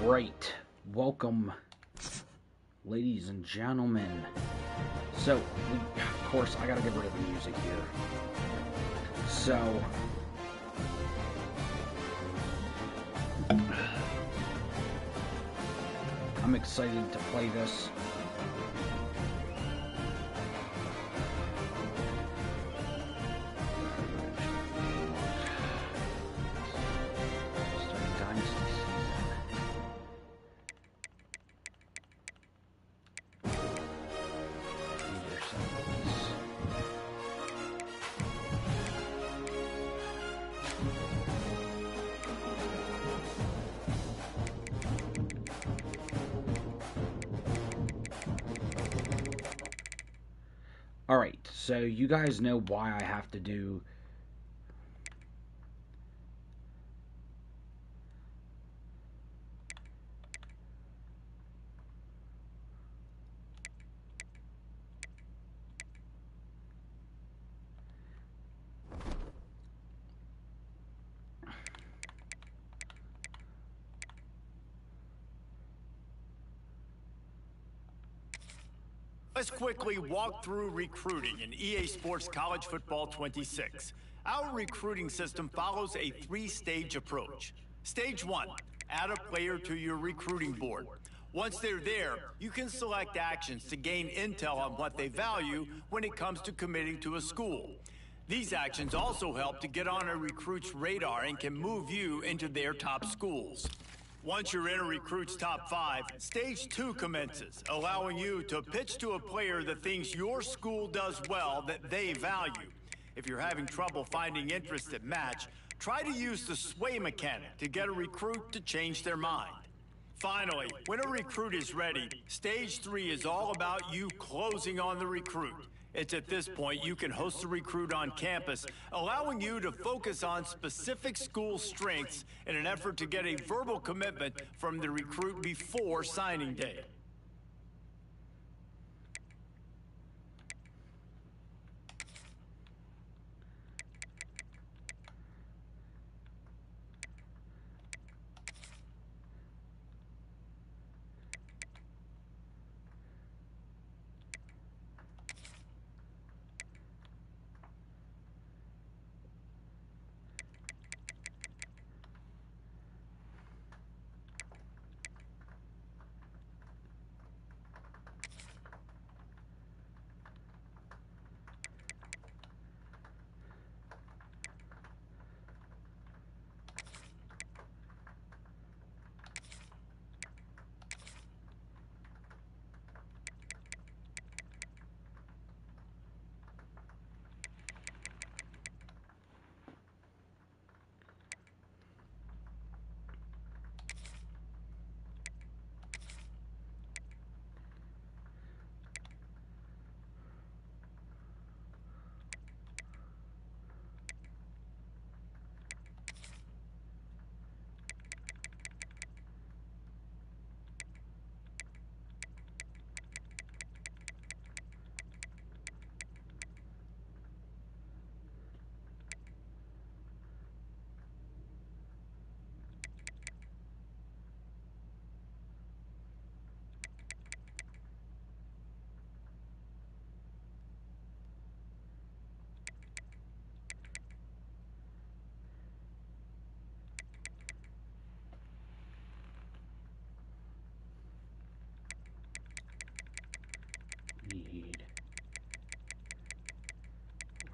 Right, welcome, ladies and gentlemen. So, of course, I gotta get rid of the music here. So, I'm excited to play this. Alright, so you guys know why I have to do Let's quickly walk through recruiting in EA Sports College Football 26. Our recruiting system follows a three-stage approach. Stage 1, add a player to your recruiting board. Once they're there, you can select actions to gain intel on what they value when it comes to committing to a school. These actions also help to get on a recruit's radar and can move you into their top schools. Once you're in a recruit's top 5, Stage 2 commences, allowing you to pitch to a player the things your school does well that they value. If you're having trouble finding interest that match, try to use the sway mechanic to get a recruit to change their mind. Finally, when a recruit is ready, Stage 3 is all about you closing on the recruit. It's at this point you can host the recruit on campus, allowing you to focus on specific school strengths in an effort to get a verbal commitment from the recruit before signing day.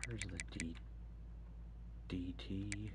Where's the DT?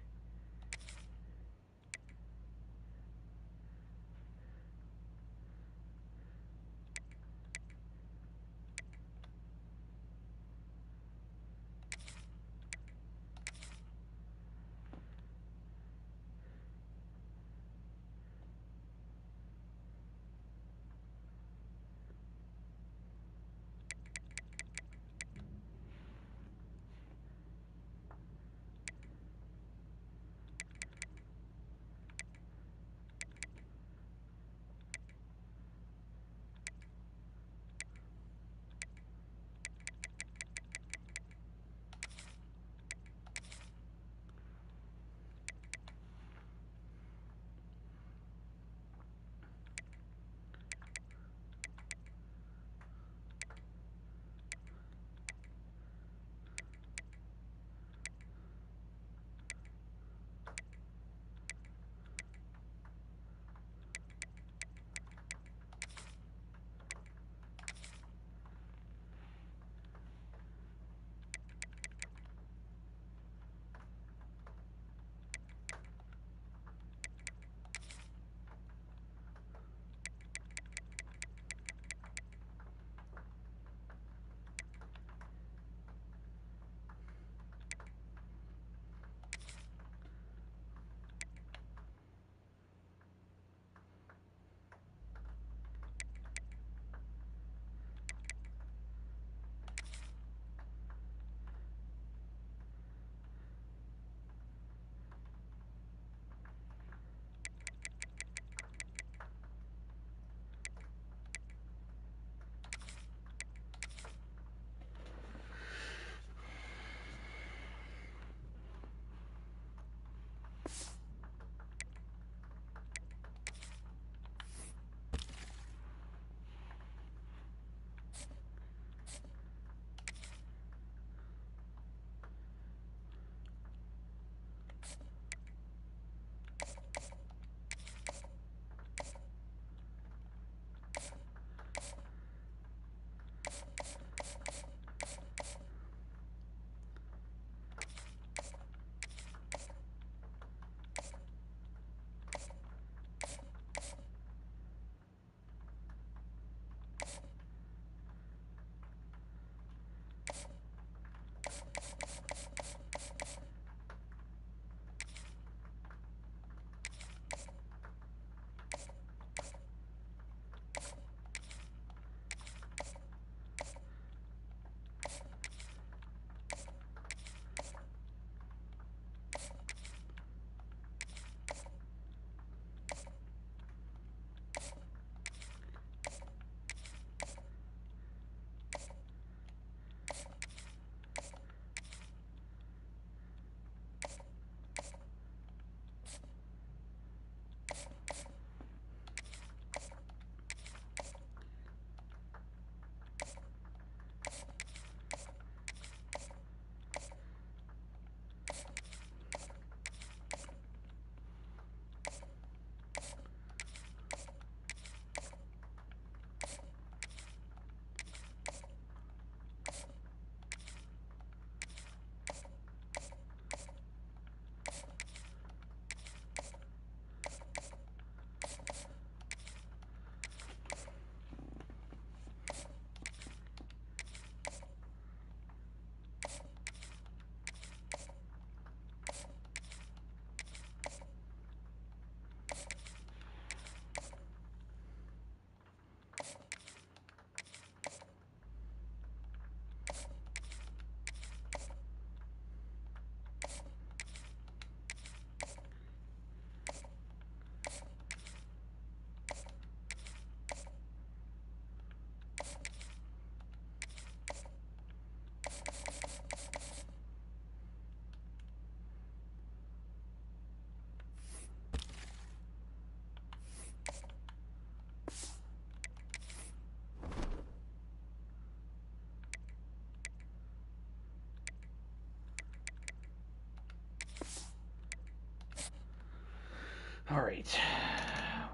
right.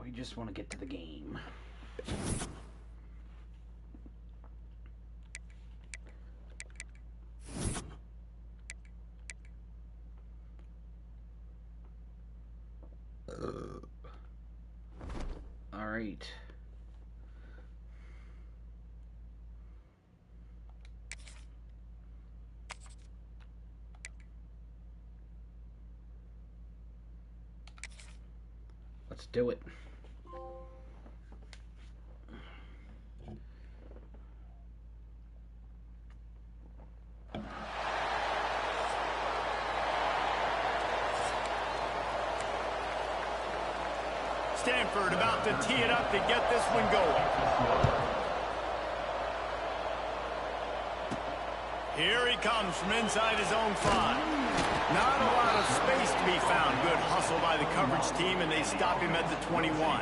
We just want to get to the game. All right. Let's do it. Stanford about to tee it up to get this one going. Here he comes from inside his own 5. Not a lot of space to be found. Good hustle by the coverage team, and they stop him at the 21.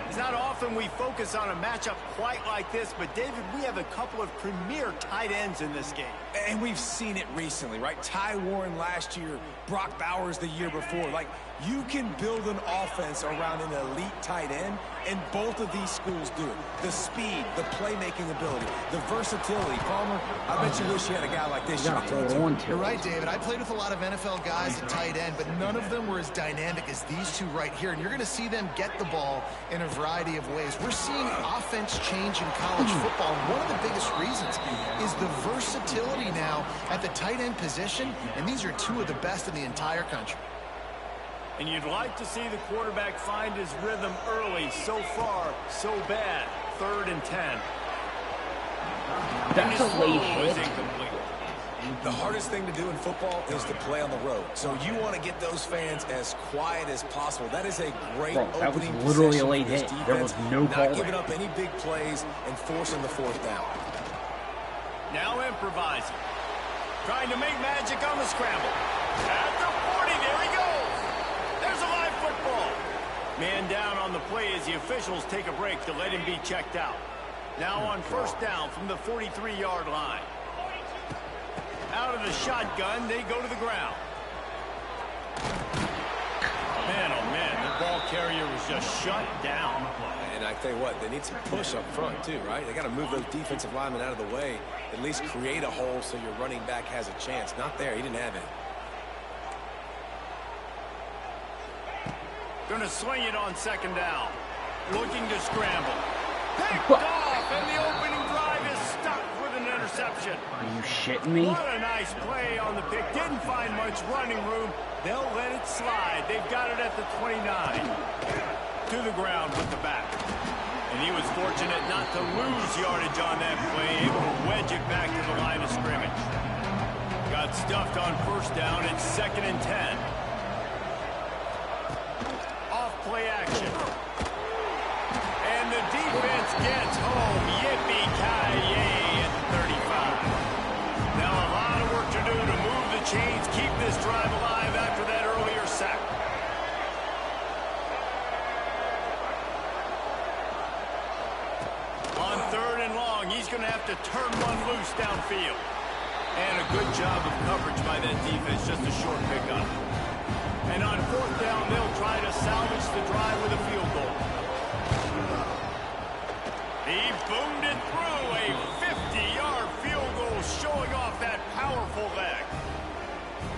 It's not often we focus on a matchup quite like this, but David, we have a couple of premier tight ends in this game. And we've seen it recently, right? Ty Warren last year, Brock Bowers the year before. Like, you can build an offense around an elite tight end, and both of these schools do it. The speed, the playmaking ability, the versatility. Palmer, I bet you wish you had a guy like this. You're right, David. I played with a lot of NFL guys at tight end, but none of them were as dynamic as these two right here. And you're going to see them get the ball in a variety of ways. We're seeing offense change in college football. And one of the biggest reasons is the versatility now at the tight end position, and these are two of the best in the entire country. And you'd like to see the quarterback find his rhythm early. So far, so bad. 3rd and 10. That's a late hit. The hardest thing to do in football is to play on the road. So you want to get those fans as quiet as possible. That is a great opening that was literally a late hit. There was no call. Not giving up any big plays and forcing the 4th down. Now improvising. Trying to make magic on the scramble. At the 40, there he goes. There's a live football. Man down on the play as the officials take a break to let him be checked out. Now on 1st down from the 43-yard line. Out of the shotgun, they go to the ground. Man, oh man, the ball carrier was just shut down. And I tell you what, they need some push up front too, right? They got to move those defensive linemen out of the way, at least create a hole so your running back has a chance. Not there, he didn't have it. Going to swing it on 2nd down. Looking to scramble. Picked off, and the opening drive is stuck with an interception. Are you shitting me? What a nice play on the pick. Didn't find much running room. They'll let it slide. They've got it at the 29. To the ground with the back. And he was fortunate not to lose yardage on that play. Able to wedge it back to the line of scrimmage. Got stuffed on 1st down. It's 2nd and 10. Play action. And the defense gets home. Yippee-ki-yay at 35. Now a lot of work to do to move the chains, keep this drive alive after that earlier sack. On 3rd and long, he's going to have to turn one loose downfield. And a good job of coverage by that defense, just a short pickup. And on 4th down, they'll try to salvage the drive with a field goal. He boomed it through. A 50-yard field goal showing off that powerful leg.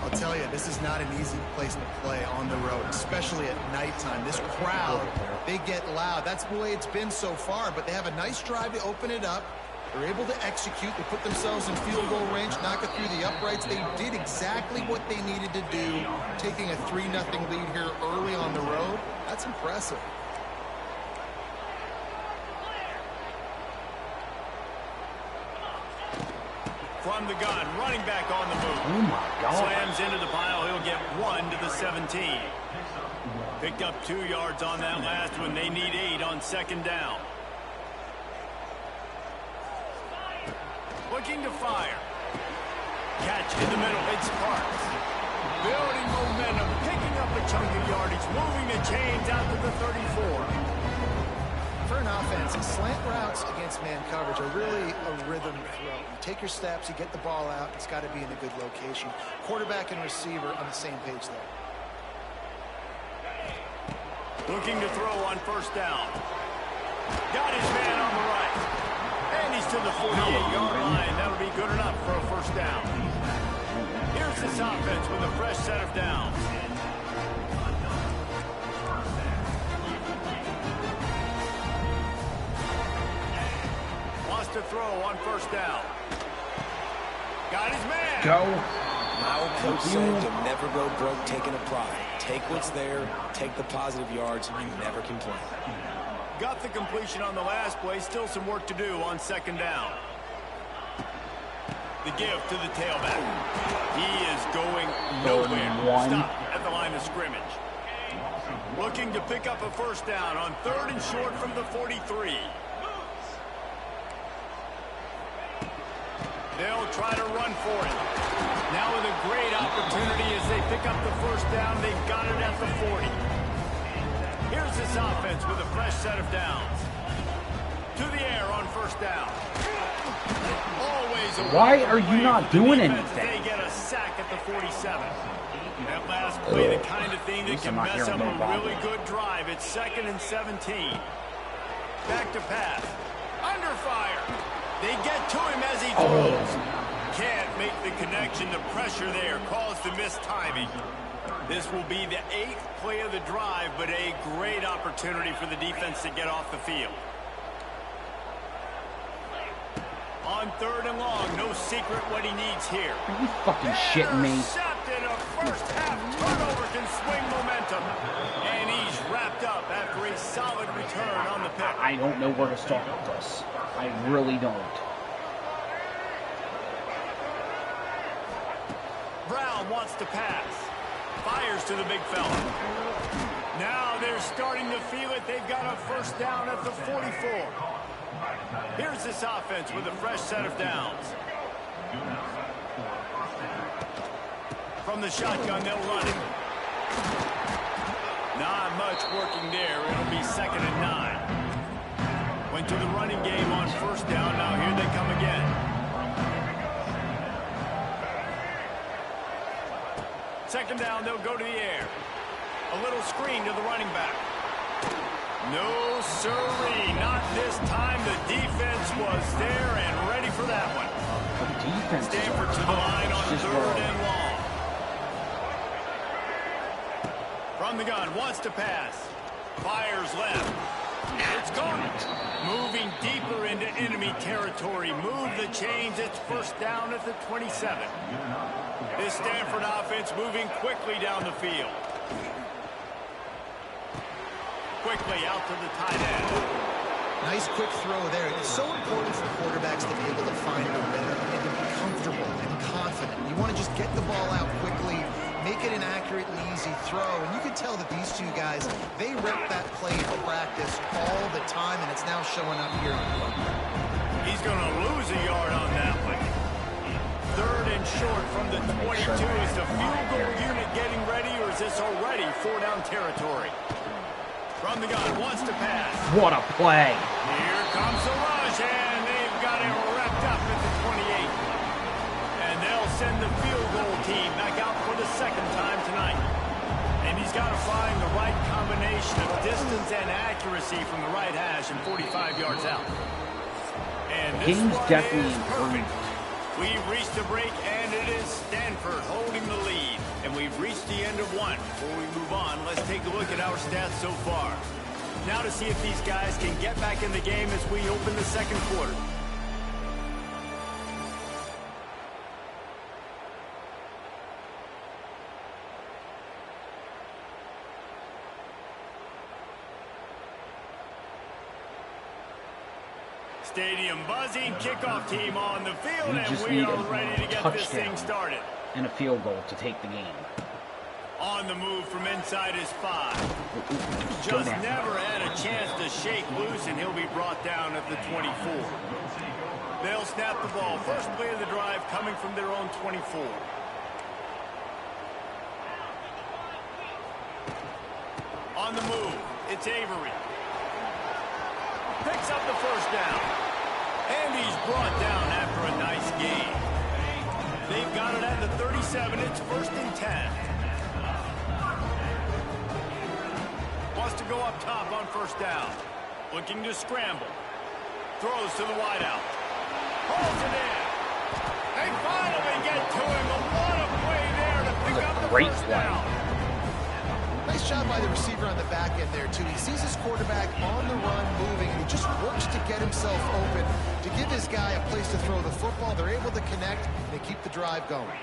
I'll tell you, this is not an easy place to play on the road, especially at nighttime. This crowd, they get loud. That's the way it's been so far, but they have a nice drive to open it up. They're able to execute. They put themselves in field goal range, knock it through the uprights. They did exactly what they needed to do, taking a 3-0 lead here early on the road. That's impressive. From the gun, running back on the move. Oh my God. Slams into the pile. He'll get 1 to the 17. Picked up 2 yards on that last one. They need 8 on 2nd down. Looking to fire. Catch in the middle. It's Parks. Building momentum, picking up a chunk of yardage, moving the chains out to the 34. For an offense, slant routes against man coverage are really a rhythm throw. You take your steps, you get the ball out, it's got to be in a good location. Quarterback and receiver on the same page there. Looking to throw on first down. Got his man on the right. And he's to the 48-yard line. That'll be good enough for a first down. Here's this offense with a fresh set of downs. Wants to throw on first down. Got his man. Go. My old coach said you'll never go broke taking a pride. Take what's there, take the positive yards, and you never complain. Got the completion on the last play. Still some work to do on second down. The give to the tailback. He is going nowhere. Stop at the line of scrimmage. Looking to pick up a first down on 3rd and short from the 43. They'll try to run for it. Now with a great opportunity as they pick up the first down. They've got it at the 40. Here's this offense with a fresh set of downs. To the air on first down. Always Why are you not doing anything? They get a sack at the 47. That last play, the kind of thing that can mess up a really good drive. It's 2nd and 17. Back to pass. Under fire. They get to him as he throws. Can't make the connection. The pressure there caused the mistiming. This will be the 8th play of the drive, but a great opportunity for the defense to get off the field. On 3rd and long, no secret what he needs here. Are you fucking shitting me? Intercepted. A first half turnover can swing momentum. And he's wrapped up after a solid return on the pick. I don't know where to start with this. I really don't. Brown wants to pass. Fires to the big fella. Now they're starting to feel it. They've got a first down at the 44. Here's this offense with a fresh set of downs. From the shotgun, they'll run it. Not much working there. It'll be 2nd and 9. Went to the running game on first down. Now here they come again. Second down, they'll go to the air. A little screen to the running back. No, sirree, not this time. The defense was there and ready for that one. The defense Stanford to the line on 3rd and long. From the gun, wants to pass. Fires left. It's gone. Moving deeper into enemy territory. Move the chains. It's first down at the 27. This Stanford offense moving quickly down the field. Quickly out to the tight end. Nice quick throw there. It's so important for quarterbacks to be able to find a rhythm and to be comfortable and confident. You want to just get the ball out quickly, make it an accurate and easy throw. And you can tell that these two guys, they rep that play in practice all the time, and it's now showing up here. He's going to lose a yard on that one. 3rd and short from the 22. Is the field goal unit getting ready, or is this already 4-down territory? From the gun, wants to pass. What a play. Here comes the rush, and they've got him wrapped up at the 28. And they'll send the field goal team back out for the 2nd time tonight. And he's got to find the right combination of distance and accuracy from the right hash and 45 yards out. And this Game's one definitely is perfect. We've reached the break, and it is Stanford holding the lead. And we've reached the end of one. Before we move on, let's take a look at our stats so far. Now to see if these guys can get back in the game as we open the 2nd quarter. Stadium buzzing, kickoff team on the field, and we are ready to get this thing started. And a field goal to take the game. On the move from inside his 5. Just never had a chance to shake loose, and he'll be brought down at the 24. They'll snap the ball. First play of the drive coming from their own 24. On the move, it's Avery. Picks up the first down. And he's brought down after a nice game. They've got it at the 37. It's 1st and 10. Wants to go up top on first down. Looking to scramble. Throws to the wideout. Holds it in. They finally get to him. But what a play there to pick up the first down. Nice job by the receiver on the back end there, too. He sees his quarterback on the run moving, and he just works to get himself open to give his guy a place to throw the football. They're able to connect, and they keep the drive going.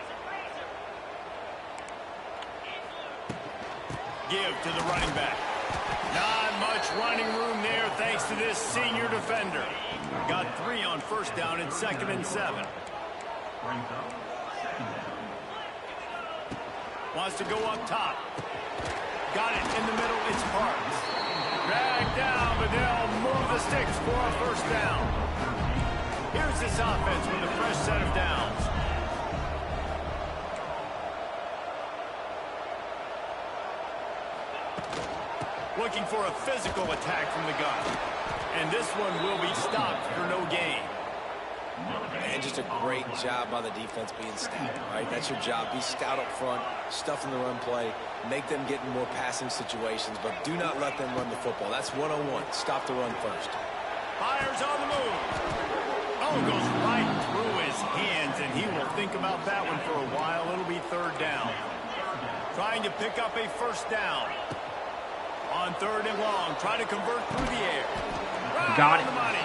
Give to the running back. Not much running room there thanks to this senior defender. Got 3 on first down and 2nd and 7. Wants to go up top. Got it in the middle. It's Parks. Dragged down, but they'll move the sticks for a first down. Here's this offense with a fresh set of downs. Looking for a physical attack from the gun. And this one will be stopped for no gain. And just a great job by the defense being stout, right? That's your job. Be stout up front, stuff in the run play, make them get in more passing situations, but do not let them run the football. That's 101. Stop the run first. Fires on the move. Oh, goes right through his hands, and he will think about that one for a while. It'll be 3rd down. Trying to pick up a first down. On 3rd and long, trying to convert through the air. Right Got on the money.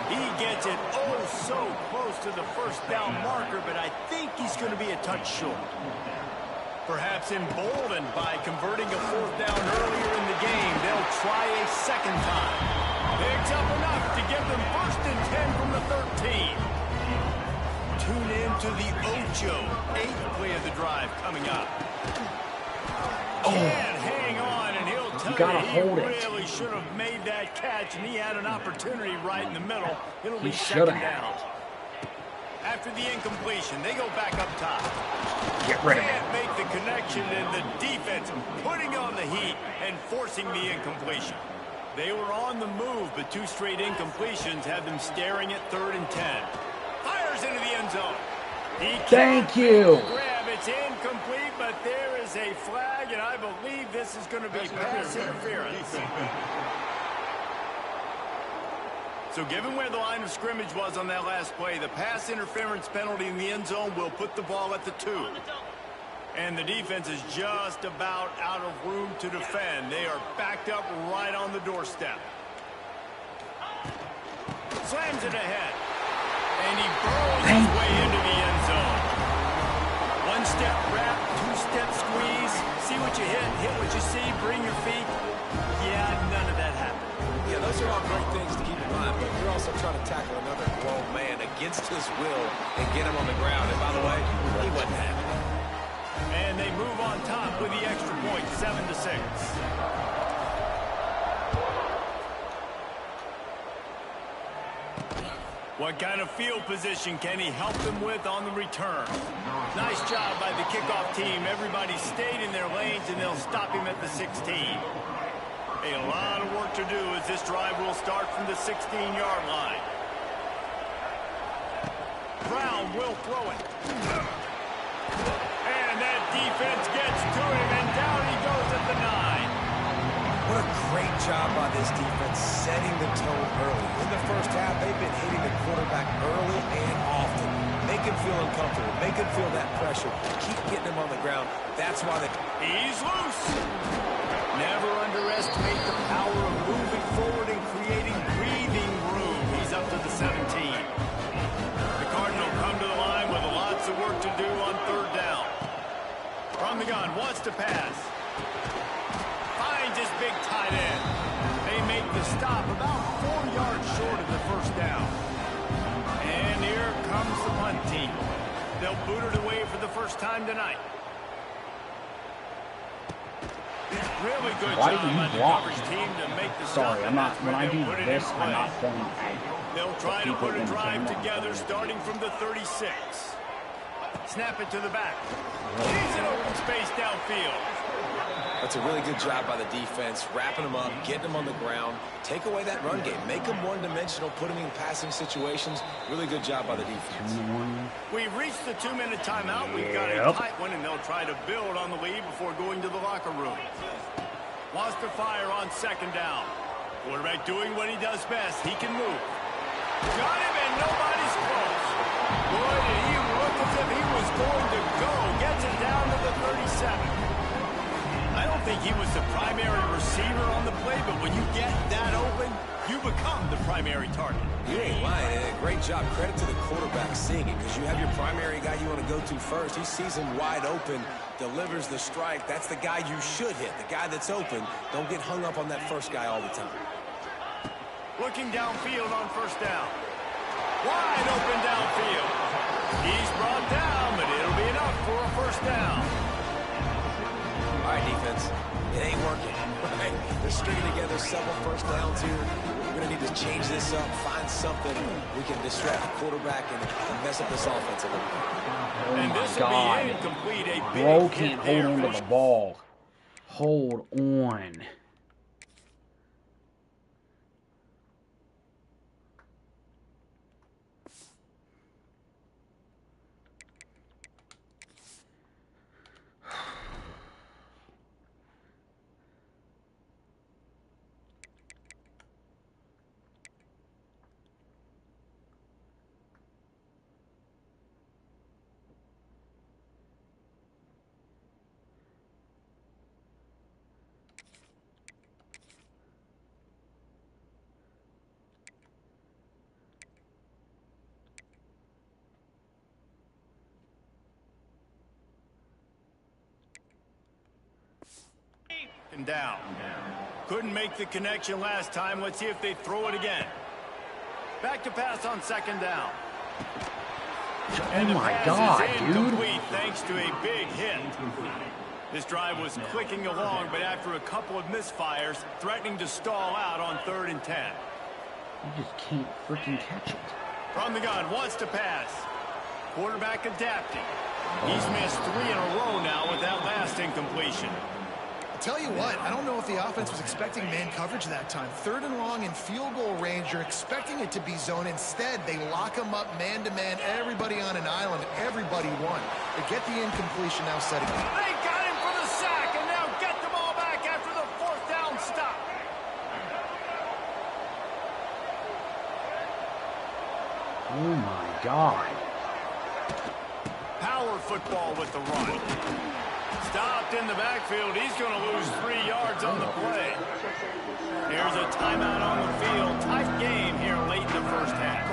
He gets it so close to the first down marker, but I think he's going to be a touch short. Perhaps emboldened by converting a 4th down earlier in the game, they'll try a 2nd time. Picks up enough to get them 1st and 10 from the 13. Tune in to the Ocho. 8th play of the drive coming up. Can't hang on, and he'll tell you he really should have made that catch, and he had an opportunity right in the middle. It'll be 2nd down. After the incompletion, they go back up top. Get rid of it. Can't make the connection, and the defense putting on the heat and forcing the incompletion. They were on the move, but 2 straight incompletions had them staring at 3rd and 10. Fires into the end zone. Thank you. Grab. It's incomplete, but there is a flag, and I believe this is going to be pass interference. So given where the line of scrimmage was on that last play, the pass interference penalty in the end zone will put the ball at the 2. And the defense is just about out of room to defend. They are backed up right on the doorstep. Slams it ahead. And he burrows his way into the end zone. 1-step wrap, 2-step squeeze. See what you hit what you see, bring your feet. Yeah, none of that happened. Yeah, those are all great things to keep in mind, but you're also trying to tackle another grown man against his will and get him on the ground. And by the way, he wasn't happy. And they move on top with the extra point, 7-6. What kind of field position can he help them with on the return? Nice job by the kickoff team. Everybody stayed in their lanes, and they'll stop him at the 16. A lot of work to do as this drive will start from the 16-yard line. Brown will throw it. And that defense gets to him, and down he goes at the 9. What a great job by this defense setting the tone early. In the first half, they've been hitting the quarterback early and often. Make him feel uncomfortable. Make him feel that pressure. Keep getting him on the ground. That's why He's loose. Never underestimate the power of moving forward and creating breathing room. He's up to the 17. The Cardinals come to the line with lots of work to do on 3rd down. From the gun, wants to pass. Finds his big tight end. They make the stop about 4 yards short of the first down. And here comes the punt team. They'll boot it away for the first time tonight. Really good Why job do you by the block? coverage team to make the Sorry, stop, I'm not. and When I that's do where they'll put it this, in I'm play. not pointing at They'll try to people put a in the drive channel. together starting from the 36. Snap it to the back. He's in open space downfield. That's a really good job by the defense, wrapping them up, getting them on the ground. Take away that run game. Make them one-dimensional, put them in passing situations. Really good job by the defense. We've reached the 2-minute timeout. We've got a tight one, and they'll try to build on the lead before going to the locker room. Wants to fire on second down. Quarterback doing what he does best. He can move. Got him, and nobody's close. Boy, did he look as if he was going to go. Gets it down to the 37. I don't think he was the primary receiver on the play, but when you get that open, you become the primary target. You ain't lying. And a great job. Credit to the quarterback seeing it, because you have your primary guy you want to go to first. He sees him wide open, delivers the strike. That's the guy you should hit, the guy that's open. Don't get hung up on that first guy all the time. Looking downfield on first down. Wide open downfield. He's brought down, but it'll be enough for a first down. All right, defense. It ain't working. Right? They're stringing together several first downs here. We're going to need to change this up, find something we can disrupt the quarterback and mess up this offense a little bit. Oh And my this God. will be incomplete. A big Bro hit can't there hold on to the ball. Hold on. And down. Couldn't make the connection last time. Let's see if they throw it again. Back to pass on second down. Oh my God, dude. Incomplete thanks to a big hit. This drive was clicking along, but after a couple of misfires, threatening to stall out on 3rd and 10. You just can't freaking catch it. From the gun, wants to pass. Quarterback adapting. He's missed 3 in a row now with that last incompletion. Tell you what, I don't know if the offense was expecting man coverage that time. 3rd and long in field goal range, you're expecting it to be zone. Instead, they lock them up man-to-man, everybody on an island, everybody won. They get the incompletion, now setting up. They got him for the sack, and now get them all back after the 4th down stop. Oh my God. Power football with the run. Stopped in the backfield. He's going to lose 3 yards on the play. Here's a timeout on the field. Tight game here late in the first half.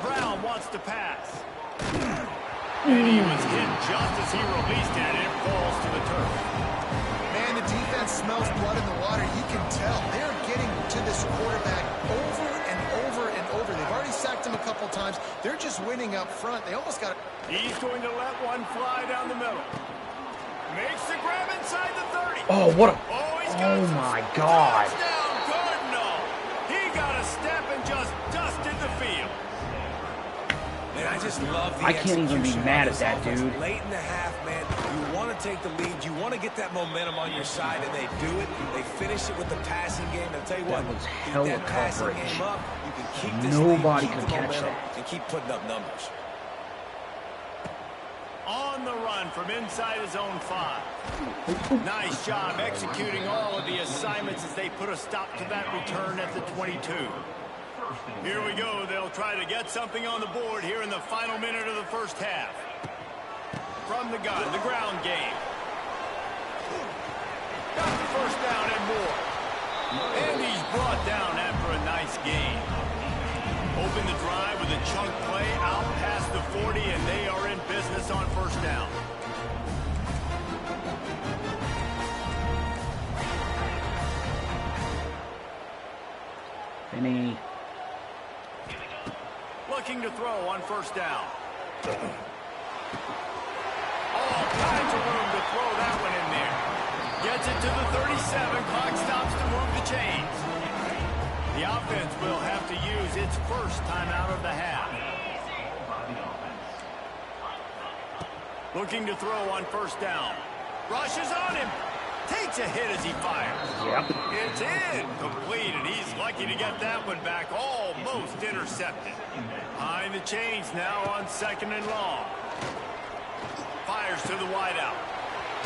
Brown wants to pass. And he was hit just as he released it, and it falls to the turf. Man, the defense smells blood in the water. You can tell. They're getting to this quarterback over and over and over. They've already sacked him a couple times. They're just winning up front. They almost got it. He's going to let one fly down the middle. Makes the grab inside the 30. Oh, what a... He's got Oh my God. touchdown, Cardinal. He got a step and just dusted the field. Man, I just love the I can't even be execution mad of at this that, offense. dude. Late in the half, man, you want to take the lead. You want to get that momentum on your side, and they do it. They finish it with the passing game. And I'll tell you what, That was keep hella that passing coverage. game up. You can keep this Nobody lead, keep could the catch momentum, that. and keep putting up numbers. On the run from inside his own 5. Nice job executing all of the assignments as they put a stop to that return at the 22. Here we go. They'll try to get something on the board here in the final minute of the first half. From the gun, the ground game. Got the first down and more. And he's brought down after a nice gain. Open the drive with a chunk play out past the 40, and they are in business on first down. Benny. Looking to throw on first down. All kinds of room to throw that one in there. Gets it to the 37. Clock stops to move the chains. The offense will have to use its first timeout of the half. Looking to throw on first down. Rushes on him. Takes a hit as he fires. Yep. It's incomplete, and he's lucky to get that one back. Almost intercepted. Behind the chains now on 2nd and long. Fires to the wideout.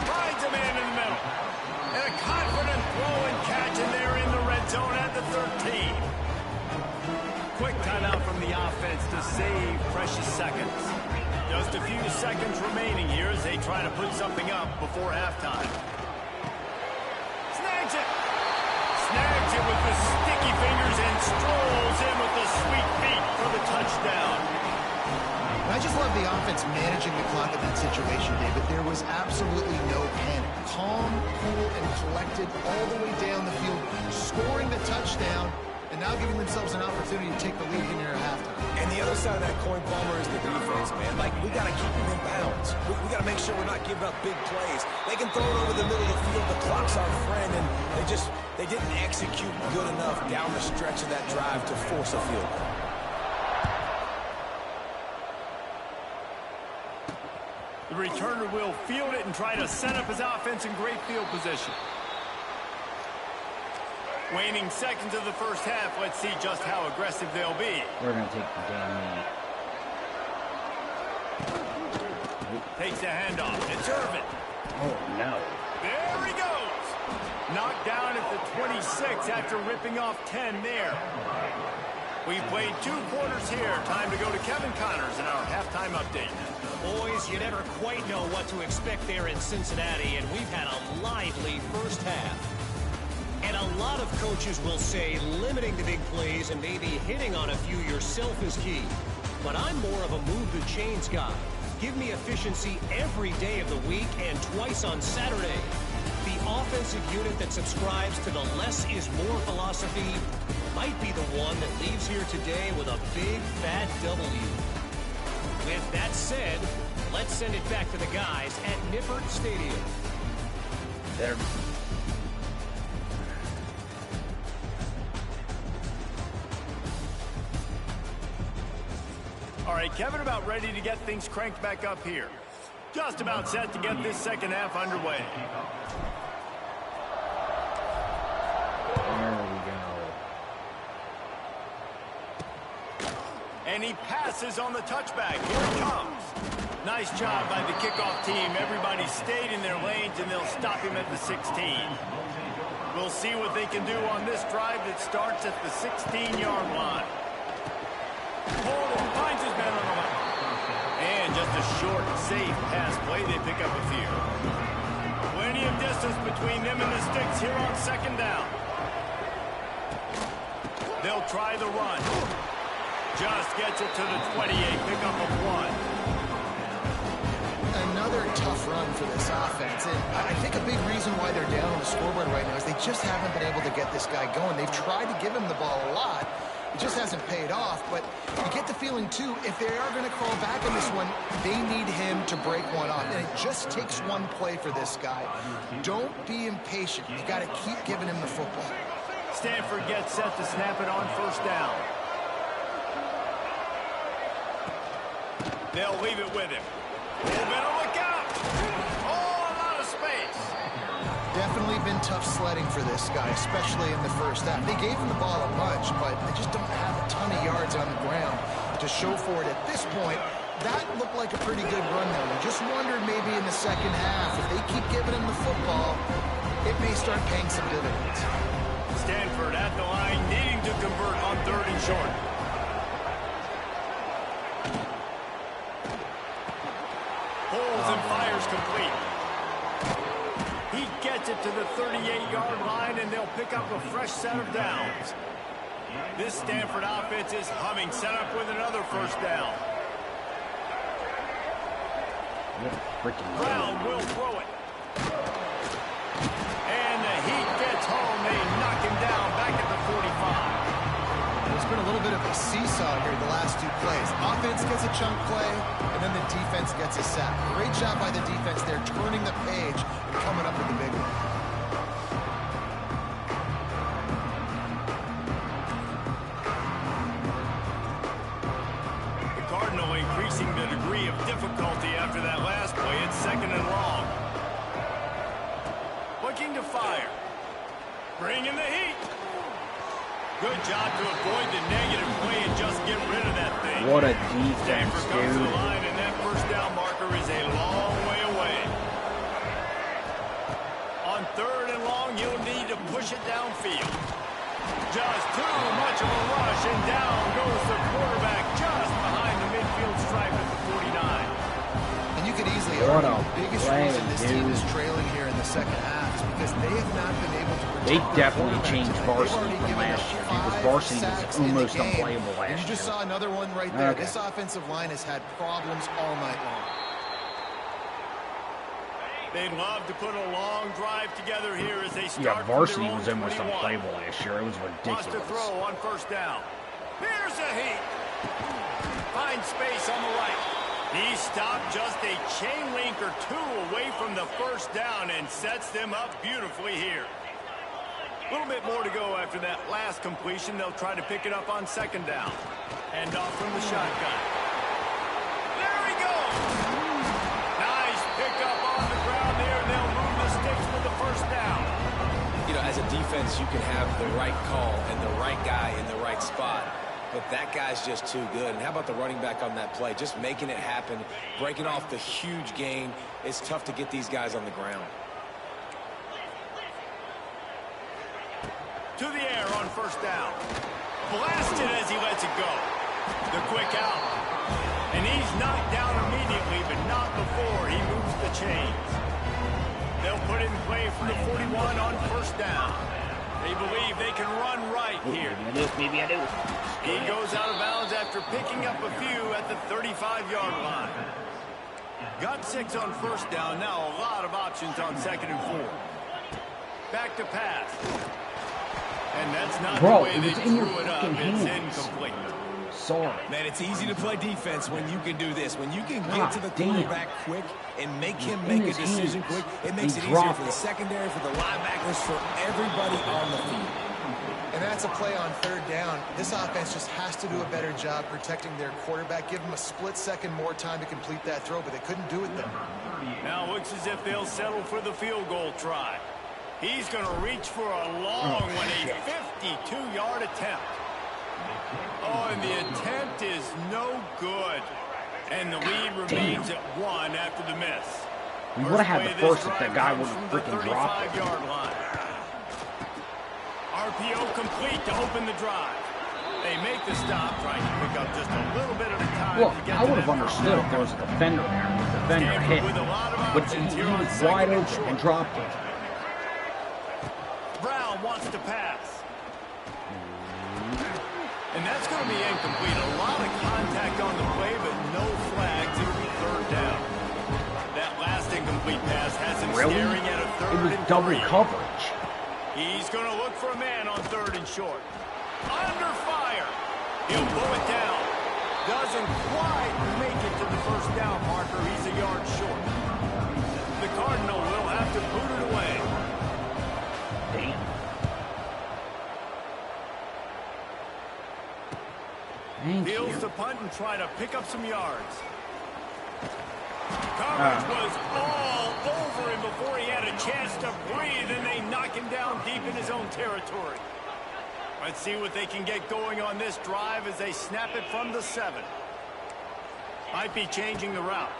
Finds a man in the middle. And a confident throw and catch, and they're in the red zone at the 13. Quick timeout from the offense to save precious seconds. Just a few seconds remaining here as they try to put something up before halftime. Snags it. Snags it with the sticky fingers and strolls in with the sweet feet for the touchdown. I just love the offense managing the clock in that situation, David. There was absolutely no panic. Calm, cool, and collected all the way down the field, scoring the touchdown, and now giving themselves an opportunity to take the lead in here at halftime. And the other side of that coin, Palmer, is the defense, man. Like, we got to keep them in bounds. We got to make sure we're not giving up big plays. They can throw it over the middle of the field. The clock's our friend, and they didn't execute good enough down the stretch of that drive to force a field goal. The returner will field it and try to set up his offense in great field position. Waning seconds of the first half. Let's see just how aggressive they'll be. We're going to take the damn knee. Takes the handoff. It's Irvin. Oh, no. There he goes. Knocked down at the 26 after ripping off 10 there. We've played 2 quarters here. Time to go to Kevin Connors in our halftime update. Boys, you never quite know what to expect there in Cincinnati, and we've had a lively first half. And a lot of coaches will say limiting the big plays and maybe hitting on a few yourself is key. But I'm more of a move the chains guy. Give me efficiency every day of the week and twice on Saturday. The offensive unit that subscribes to the less is more philosophy might be the one that leaves here today with a big fat W. With that said, let's send it back to the guys at Nippert Stadium. There. All right, Kevin, about ready to get things cranked back up here. Just about set to get this second half underway. There we go. And he passes on the touchback. Here it comes. Nice job by the kickoff team. Everybody stayed in their lanes, and they'll stop him at the 16. We'll see what they can do on this drive that starts at the 16-yard line. Holden finds his man on the line. And just a short, safe pass play. They pick up a few. Plenty of distance between them and the sticks here on second down. They'll try the run. Just gets it to the 28. Pick up a 1. Another tough run for this offense. And I think a big reason why they're down on the scoreboard right now is they just haven't been able to get this guy going. They've tried to give him the ball a lot. It just hasn't paid off. But you get the feeling, too, if they are going to crawl back in this one, they need him to break one off. And it just takes one play for this guy. Don't be impatient. You got to keep giving him the football. Stanford gets set to snap it on first down. They'll leave it with him. Better look out. Oh, a lot of space. Definitely been tough sledding for this guy, especially in the first half. They gave him the ball a bunch, but they just don't have a ton of yards on the ground to show for it at this point. That looked like a pretty good run, though. I just wondered maybe in the second half, if they keep giving him the football, it may start paying some dividends. Stanford at the line, needing to convert on 3rd and short. Holds and fires complete. He gets it to the 38-yard line, and they'll pick up a fresh set of downs. This Stanford offense is humming, set up with another first down. Brown will throw it. And the Heat gets home. They knock him down back at the 45. There's been a little bit of a seesaw here the last 2 plays. Offense gets a chunk play, and then the defense gets a sack. Great job by the defense there, turning the page and coming up with the big one. The Cardinal increasing the degree of difficulty after that last play. It's 2nd and long. Looking to fire. Bringing the heat. Good job to avoid the negative play and just get rid of that thing. What a defense, Stanford comes to dude. the line, and that first down marker is a long way away. push it downfield. Just too much of a rush, and down goes the quarterback just behind the midfield stripe at the 49. And you could easily argue the biggest reason this team is trailing here in the second half is because they have not been able to protect. They definitely changed varsity from last year because varsity was almost unplayable last year. You just saw another one right there. Okay. This offensive line has had problems all night long. They'd love to put a long drive together here as they start. Yeah, varsity was almost unplayable last year. It was ridiculous. Wants to throw on first down. Here's a heat. Finds space on the right. He stopped just a chain link or two away from the first down and sets them up beautifully here. A little bit more to go after that last completion. They'll try to pick it up on second down. Hand off from the shotgun. There he goes. Nice pickup on the ground there, and they'll move the sticks with the first down. You know, as a defense, you can have the right call and the right guy in the right spot. But that guy's just too good. And how about the running back on that play? Just making it happen, breaking off the huge gain. It's tough to get these guys on the ground. To the air on first down. Blasted as he lets it go. The quick out. And he's knocked down immediately, but not before he moves the chains. They'll put it in play for the 41 on first down. They believe they can run right here. Maybe I do. He goes out of bounds after picking up a few at the 35-yard line. Got 6 on first down. Now a lot of options on second and 4. Back to pass. And that's not the way they drew it up. It's incomplete. Sorry. Man, it's easy to play defense when you can do this. When you can get to the quarterback quick and make him make a decision quick, it makes it easier for the secondary, for the linebackers, for everybody on the field. And that's a play on third down. This offense just has to do a better job protecting their quarterback. Give them a split second more time to complete that throw, but they couldn't do it then. Now looks as if they'll settle for the field goal try. He's going to reach for a long one, a 52-yard attempt. Oh, and the attempt is no good. And the lead remains at 1 after the miss. We would have had the first if that guy wouldn't freaking drop it. RPO complete to open the drive. They make the stop, trying to pick up just a little bit at a time. Well, I would have understood if there was a defender there. The defender hit. But he was wide open and dropped it. Brown wants to pass. And that's going to be incomplete. A lot of contact on the play, but no flags. It'll be third down. That last incomplete pass has him staring at a third and 3. It was double coverage. He's going to look for a man on third and short. Under fire. He'll pull it down. Doesn't quite make it to the first down marker. He's a yard short. The Cardinal will have to boot it away. Damn. Fields to punt and try to pick up some yards. Coverage was all over him before he had a chance to breathe, and they knock him down deep in his own territory. Let's see what they can get going on this drive as they snap it from the 7. Might be changing the route.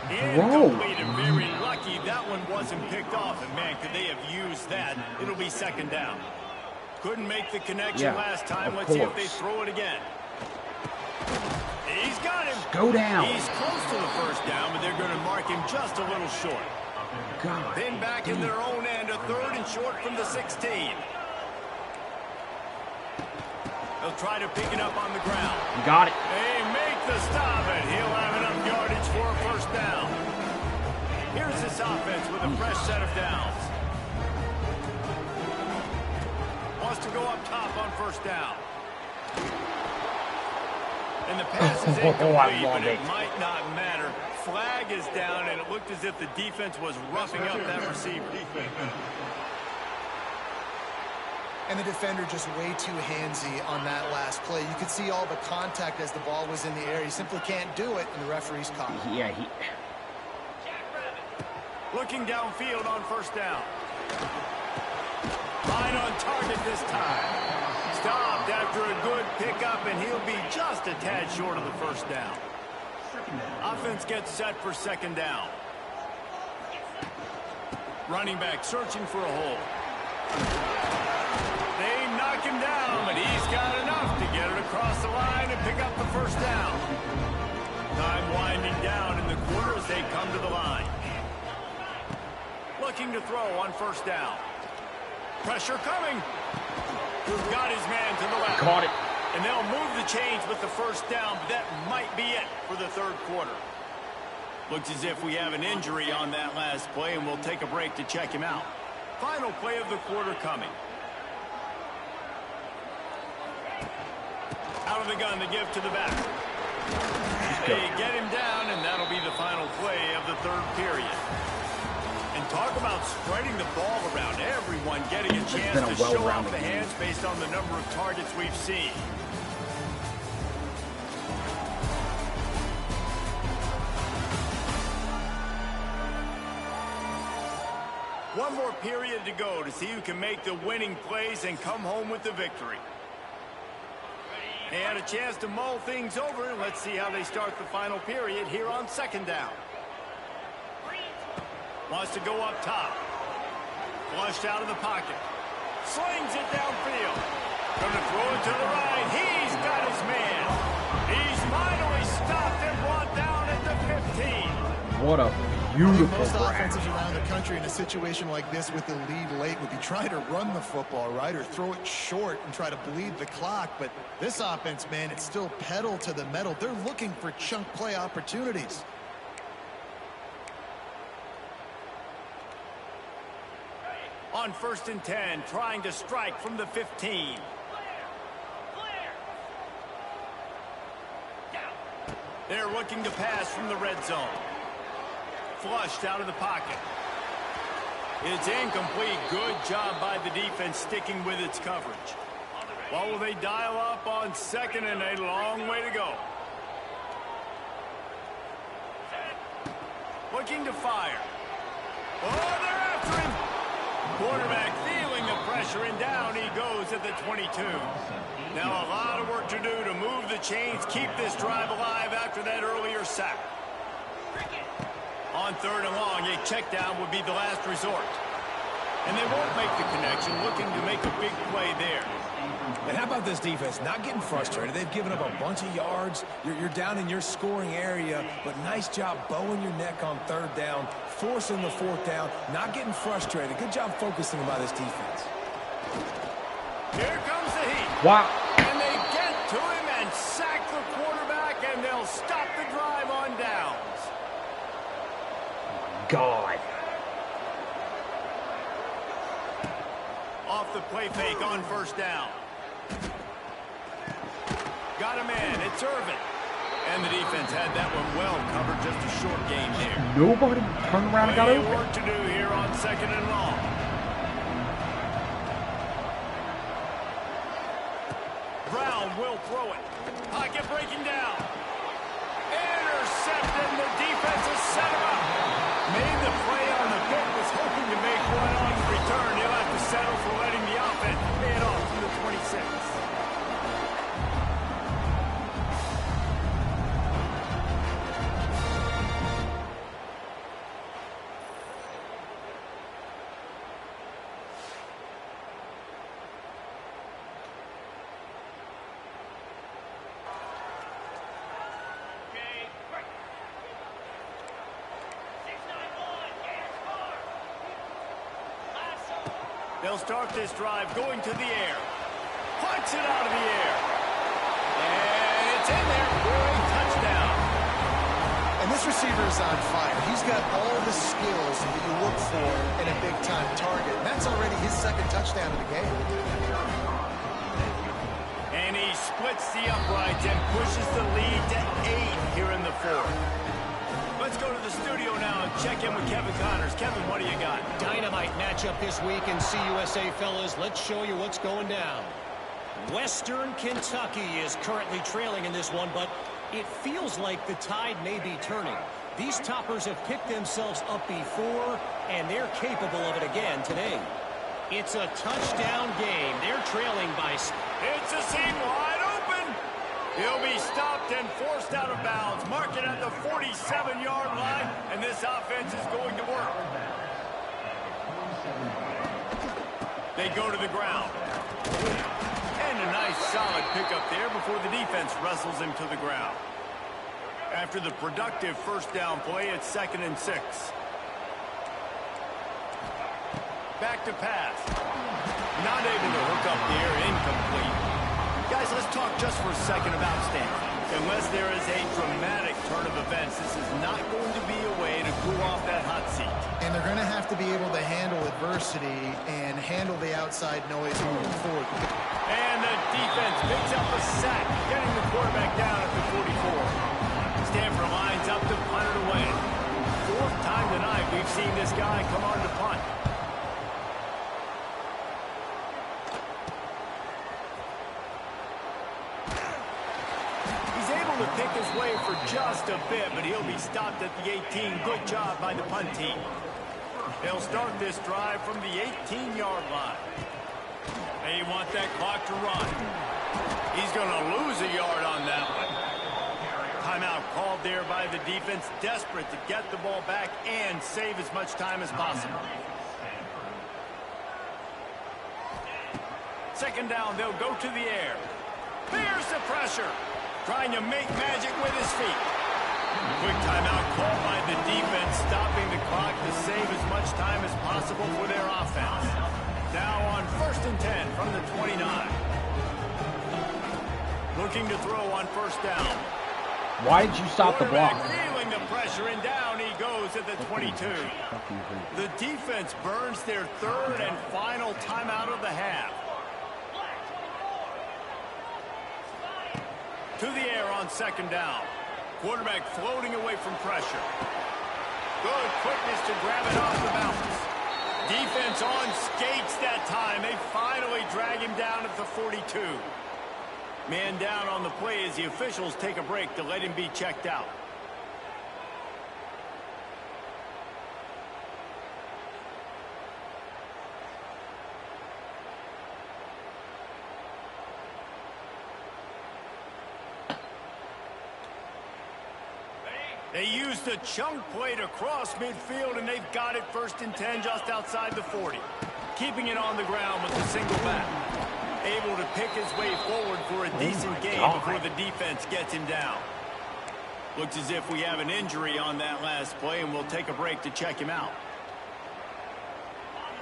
Incomplete, and very lucky that one wasn't picked off. And man, could they have used that? It'll be second down. Couldn't make the connection last time. Let's see if they throw it again. He's got him. Go down. He's close to the first down, but they're going to mark him just a little short. God. Then back in their own end, a third and short from the 16. They'll try to pick it up on the ground. You got it. They make the stop, and he'll have enough yardage for a first down. Here's this offense with a fresh set of downs. Wants to go up top on first down. And the pass is incomplete, but it might not matter. Flag is down, and it looked as if the defense was roughing up that receiver. And the defender just way too handsy on that last play. You could see all the contact as the ball was in the air. He simply can't do it, and the referee's caught. Yeah, he... Looking downfield on first down. Line on target this time. Stopped after a good pickup, and he'll be just a tad short of the first down. Offense gets set for second down. Running back searching for a hole. They knock him down, but he's got enough to get it across the line and pick up the first down. Time winding down in the quarter as they come to the line. Looking to throw on first down. Pressure coming. Got his man to the left. Caught it. And they'll move the chains with the first down, but that might be it for the third quarter. Looks as if we have an injury on that last play, and we'll take a break to check him out. Final play of the quarter coming. Out of the gun to give to the back. They get him down, and that'll be the final play of the third period. And talk about spreading the ball around. Everyone getting a chance to show off the hands based on the number of targets we've seen. One more period to go to see who can make the winning plays and come home with the victory. They had a chance to mull things over. Let's see how they start the final period here on second down. Wants to go up top. Flushed out of the pocket. Slings it downfield. Going to throw it to the right. He's got his man. He's finally stopped and brought down at the 15. What a beautiful Most grab. offenses around the country in a situation like this with the lead late would be trying to run the football, right, or throw it short and try to bleed the clock. But this offense, man, it's still pedal to the metal. They're looking for chunk play opportunities. On 1st and 10, trying to strike from the 15. They're looking to pass from the red zone. Flushed out of the pocket. It's incomplete. Good job by the defense sticking with its coverage. What will they dial up on 2nd and a long way to go? Looking to fire. Oh, they're after him. Quarterback feeling the pressure, and down he goes at the 22. Now a lot of work to do to move the chains, keep this drive alive after that earlier sack. On 3rd and long, a check down would be the last resort. And they won't make the connection, looking to make a big play there. And how about this defense? Not getting frustrated. They've given up a bunch of yards. You're down in your scoring area, but nice job bowing your neck on 3rd down, forcing the 4th down, not getting frustrated. Good job focusing by this defense. Here comes the heat. Wow. And they get to him and sack the quarterback, and they'll stop the drive on downs. God. Off the play fake on 1st down. Got a man. It's Irvin. And the defense had that one well covered. Just a short game there. Nobody turned around and got Plenty of open. work to do here on 2nd and long. Brown will throw it. Pocket breaking down. Intercepted. The defense has set him up. Made the play on the bit. Was hoping to make one on the return. He'll have to settle for letting the offense pay it off from the 26. They'll start this drive going to the air. Punts it out of the air. And it's in there for a touchdown. And this receiver is on fire. He's got all the skills that you look for in a big-time target. And that's already his 2nd touchdown of the game. And he splits the uprights and pushes the lead to 8 here in the 4th. Let's go to the studio now and check in with Kevin Connors. Kevin, what do you got? Dynamite matchup this week in CUSA, fellas. Let's show you what's going down. Western Kentucky is currently trailing in this one, but it feels like the tide may be turning. These toppers have picked themselves up before, and they're capable of it again today. It's a touchdown game. They're trailing by... It's a seam wide open. He'll be stopped and forced out of bounds. Mark it at the 47-yard line, and this offense is going to work. They go to the ground. And a nice solid pickup there before the defense wrestles him to the ground. After the productive first down play, it's 2nd and 6. Back to pass. Not able to hook up there, incomplete. Guys, let's talk just for a second about Stanford. Unless there is a dramatic turn of events, this is not going to be a way to cool off that hot seat. And they're going to have to be able to handle adversity and handle the outside noise moving forward. And the defense picks up a sack, getting the quarterback down at the 44. Stanford lines up to punt it away. 4th time tonight we've seen this guy come on to punt. To pick his way for just a bit, but he'll be stopped at the 18. Good job by the punt team. They'll start this drive from the 18-yard line. They want that clock to run. He's going to lose a yard on that one. Timeout called there by the defense, desperate to get the ball back and save as much time as possible. 2nd down, they'll go to the air. Here's the pressure. Trying to make magic with his feet. Quick timeout called by the defense, stopping the clock to save as much time as possible for their offense. Now on 1st and 10 from the 29. Looking to throw on 1st down. Why did you stop the block? Feeling the pressure, and down he goes at the 22. The defense burns their 3rd and final timeout of the half. To the air on 2nd down. Quarterback floating away from pressure. Good quickness to grab it off the bounce. Defense on skates that time. They finally drag him down at the 42. Man down on the play as the officials take a break to let him be checked out. They use the chunk play to cross midfield, and they've got it 1st and 10 just outside the 40. Keeping it on the ground with the single back. Able to pick his way forward for a decent gain before the defense gets him down. Looks as if we have an injury on that last play, and we'll take a break to check him out.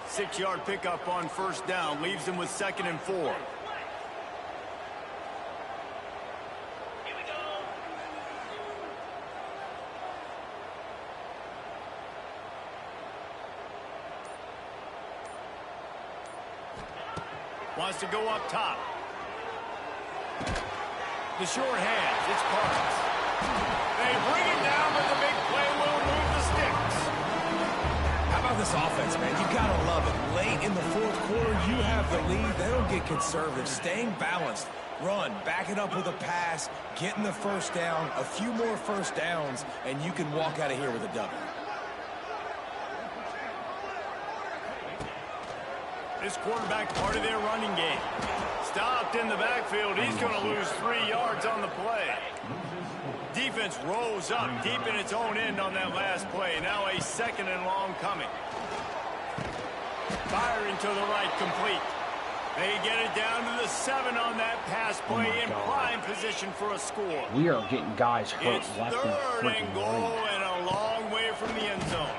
6-yard pickup on 1st down leaves him with 2nd and 4. Wants to go up top. The short hands, it's Parks. They bring it down, but the big play will move the sticks. How about this offense, man? You gotta love it. Late in the 4th quarter, you have the lead. They don't get conservative. Staying balanced. Run, back it up with a pass, getting the 1st down, a few more 1st downs, and you can walk out of here with a W. This quarterback part of their running game. Stopped in the backfield. He's going to lose 3 yards on the play. Defense rolls up deep in its own end on that last play. Now a 2nd and long coming. Firing to the right, complete. They get it down to the 7 on that pass play in prime position for a score. We are getting guys hurt It's left 3rd and and goal and a long way from the end zone.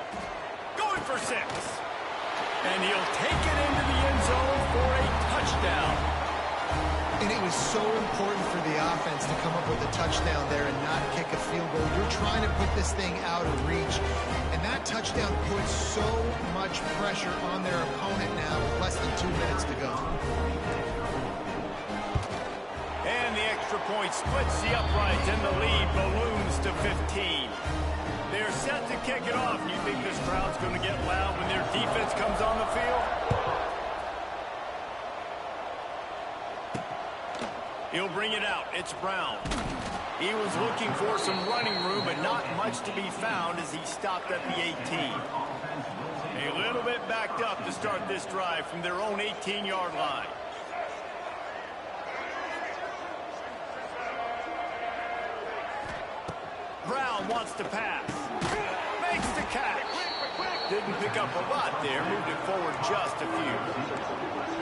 Going for 6. And he'll take it into the end zone for a touchdown. And it was so important for the offense to come up with a touchdown there and not kick a field goal. You're trying to put this thing out of reach. And that touchdown puts so much pressure on their opponent now with less than 2 minutes to go. And the extra point splits the uprights, and the lead balloons to 15. They're set to kick it off. You think this crowd's going to get loud when their defense comes on the field? He'll bring it out. It's Brown. He was looking for some running room, but not much to be found as he stopped at the 18. A little bit backed up to start this drive from their own 18-yard line. Brown wants to pass. Makes the catch. Didn't pick up a lot there. Moved it forward just a few.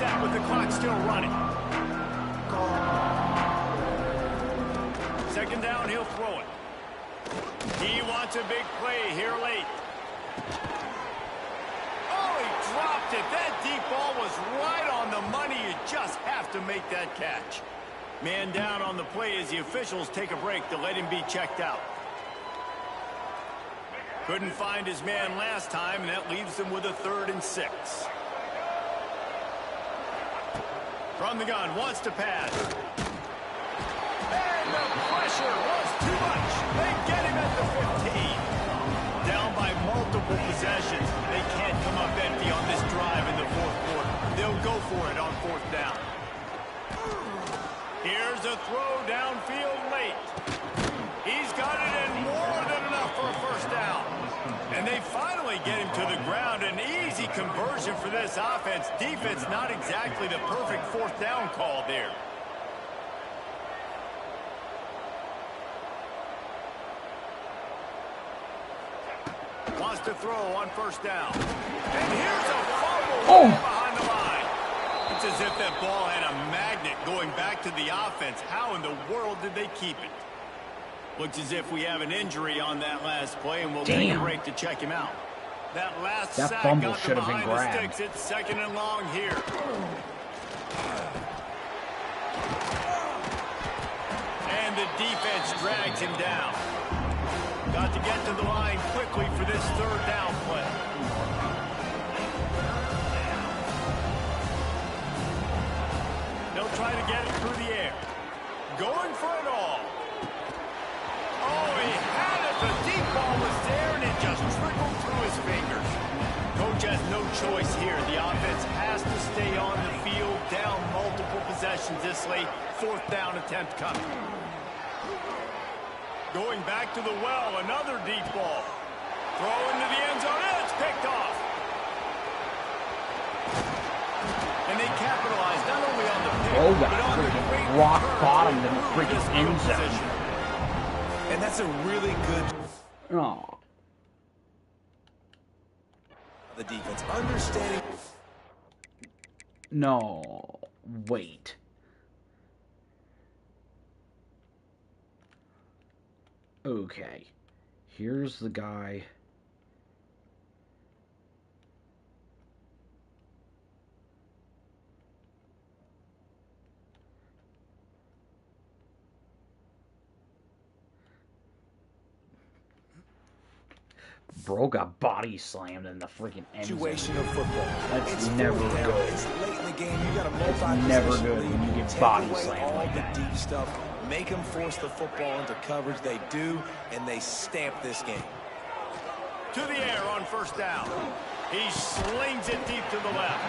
set with the clock still running. Second down, he'll throw it. He wants a big play here late. Oh, he dropped it. That deep ball was right on the money. You just have to make that catch. Man down on the play as the officials take a break to let him be checked out. Couldn't find his man last time, and that leaves them with a 3rd and 6. From the gun, wants to pass. And the pressure was too much. They get him at the 15. Down by multiple possessions. They can't come up empty on this drive in the 4th quarter. They'll go for it on 4th down. Here's a throw downfield late. He's got it in more than enough for a 1st down. And they finally get him to the ground. An easy conversion for this offense. Defense not exactly the perfect 4th down call there. Wants to throw on 1st down. And here's a fumble behind the line. It's as if that ball had a magnet going back to the offense. How in the world did they keep it? Looks as if we have an injury on that last play, and we'll take a break to check him out. That sack fumble got should them have been behind grabbed. the sticks. It's 2nd and long here. And the defense drags him down. Got to get to the line quickly for this 3rd down play. They'll try to get it through the air. Going for it all. Oh, he had it. The deep ball was there, and it just trickled through his fingers. Coach has no choice here. The offense has to stay on the field, down multiple possessions this late. 4th down attempt coming. Going back to the well, another deep ball. Throw into the end zone, and it's picked off. And they capitalize not only on the pick, but on the great rock bottom in the freaking end zone. And that's a really good... Oh. The defense understanding... No. Wait. Okay. Here's the guy. Bro got body slammed in the freaking end zone. Situation of football. That's It's never down. good. It's late in the game. You got a That's multi-position never good lead. when you get Take body away slammed all like the that. deep stuff. Make them force the football into coverage. They do, and they stamp this game. To the air on 1st down. He slings it deep to the left.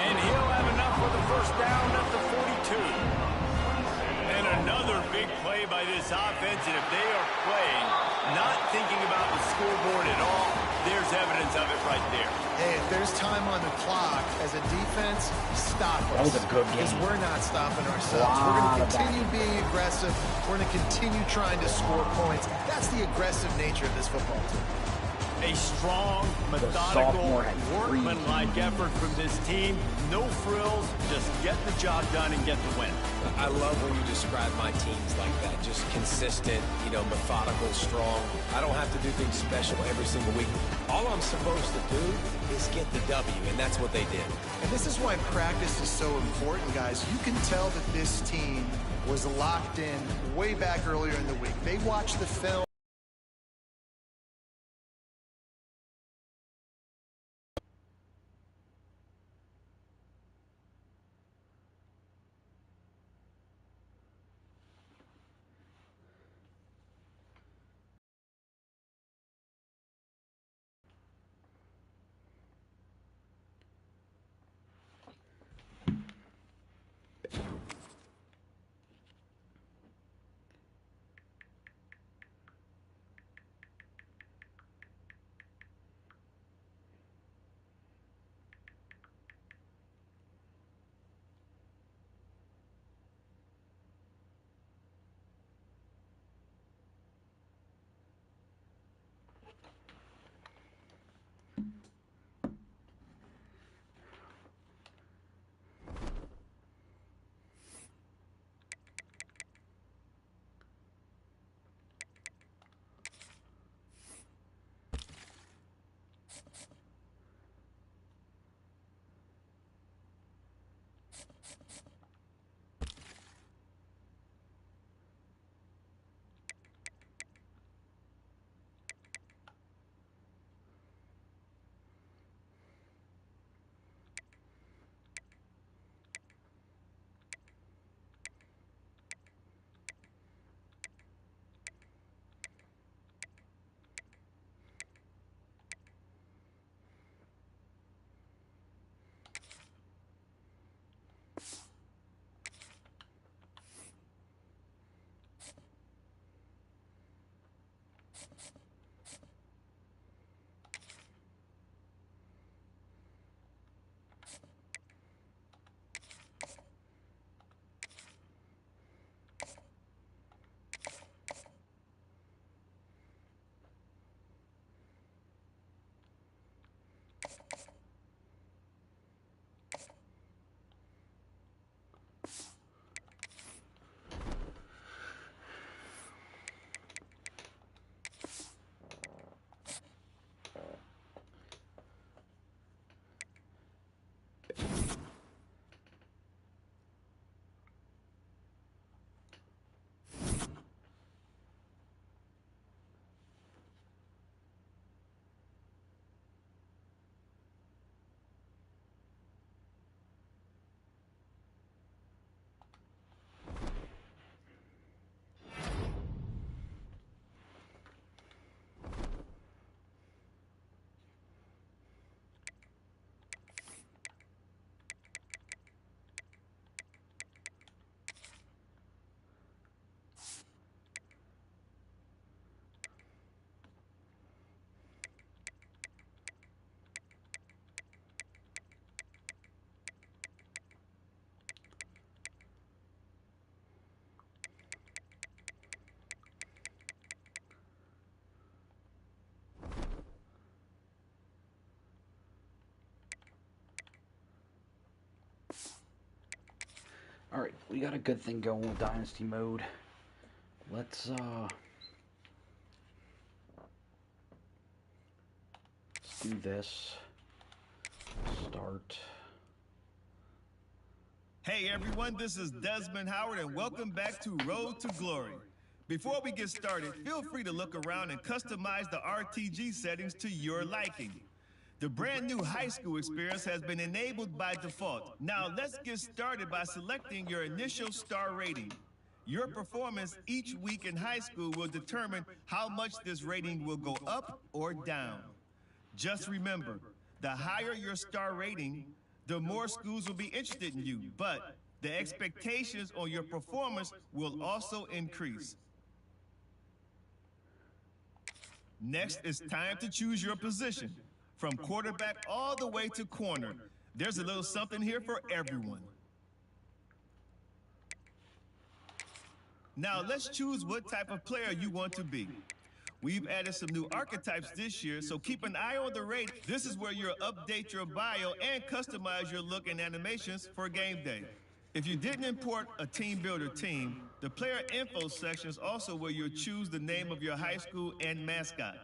And he'll have enough for the 1st down at the 42. And another big play by this offense. And if they are playing, not thinking about the scoreboard at all, there's evidence of it right there. Hey, if there's time on the clock, as a defense, stop us. That was a good game. Because we're not stopping ourselves. We're going to continue being aggressive. We're going to continue trying to score points. That's the aggressive nature of this football team. A strong, methodical, workmanlike effort from this team. No frills, just get the job done and get the win. I love when you describe my teams like that. Just consistent, methodical, strong. I don't have to do things special every single week. All I'm supposed to do is get the W, and that's what they did. And this is why practice is so important, guys. You can tell that this team was locked in way back earlier in the week. They watched the film. Alright, we got a good thing going with Dynasty mode. Let's do this. Start. Hey everyone, this is Desmond Howard and welcome back to Road to Glory. Before we get started, feel free to look around and customize the RTG settings to your liking. The brand new high school experience has been enabled by default. Now let's get started by selecting your initial star rating. Your performance each week in high school will determine how much this rating will go up or down. Just remember, the higher your star rating, the more schools will be interested in you, but the expectations on your performance will also increase. Next, it's time to choose your position. From quarterback all the way to corner, there's a little something here for everyone. Now let's choose what type of player you want to be. We've added some new archetypes this year, so keep an eye on the rate. This is where you'll update your bio and customize your look and animations for game day. If you didn't import a team builder team, the player info section is also where you'll choose the name of your high school and mascot.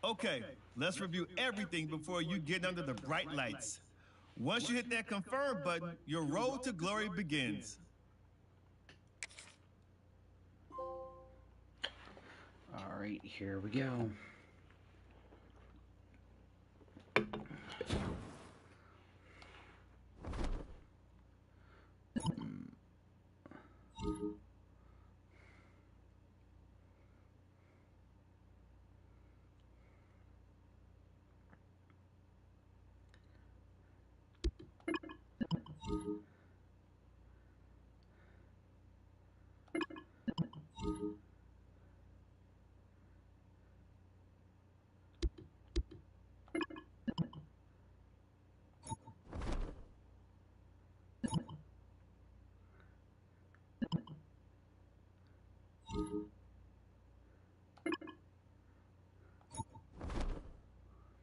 Okay, let's review everything before you get under the bright lights. Once you hit that confirm button, your road to glory begins. All right, here we go.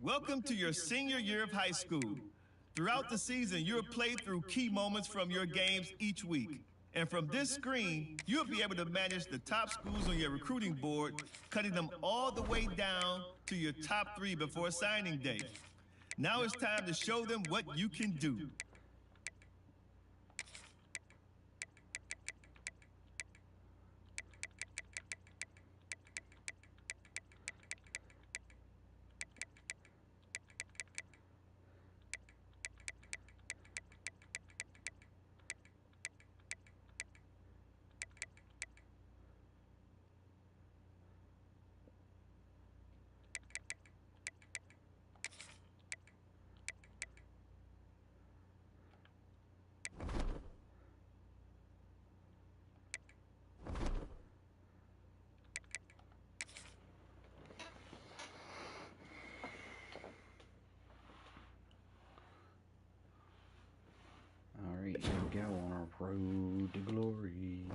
Welcome to your senior year of high school. Throughout the season, you'll play through key moments from your games each week. And from this screen, you'll be able to manage the top schools on your recruiting board, cutting them all the way down to your top 3 before signing day. Now it's time to show them what you can do. All right, here we go on our road to glory.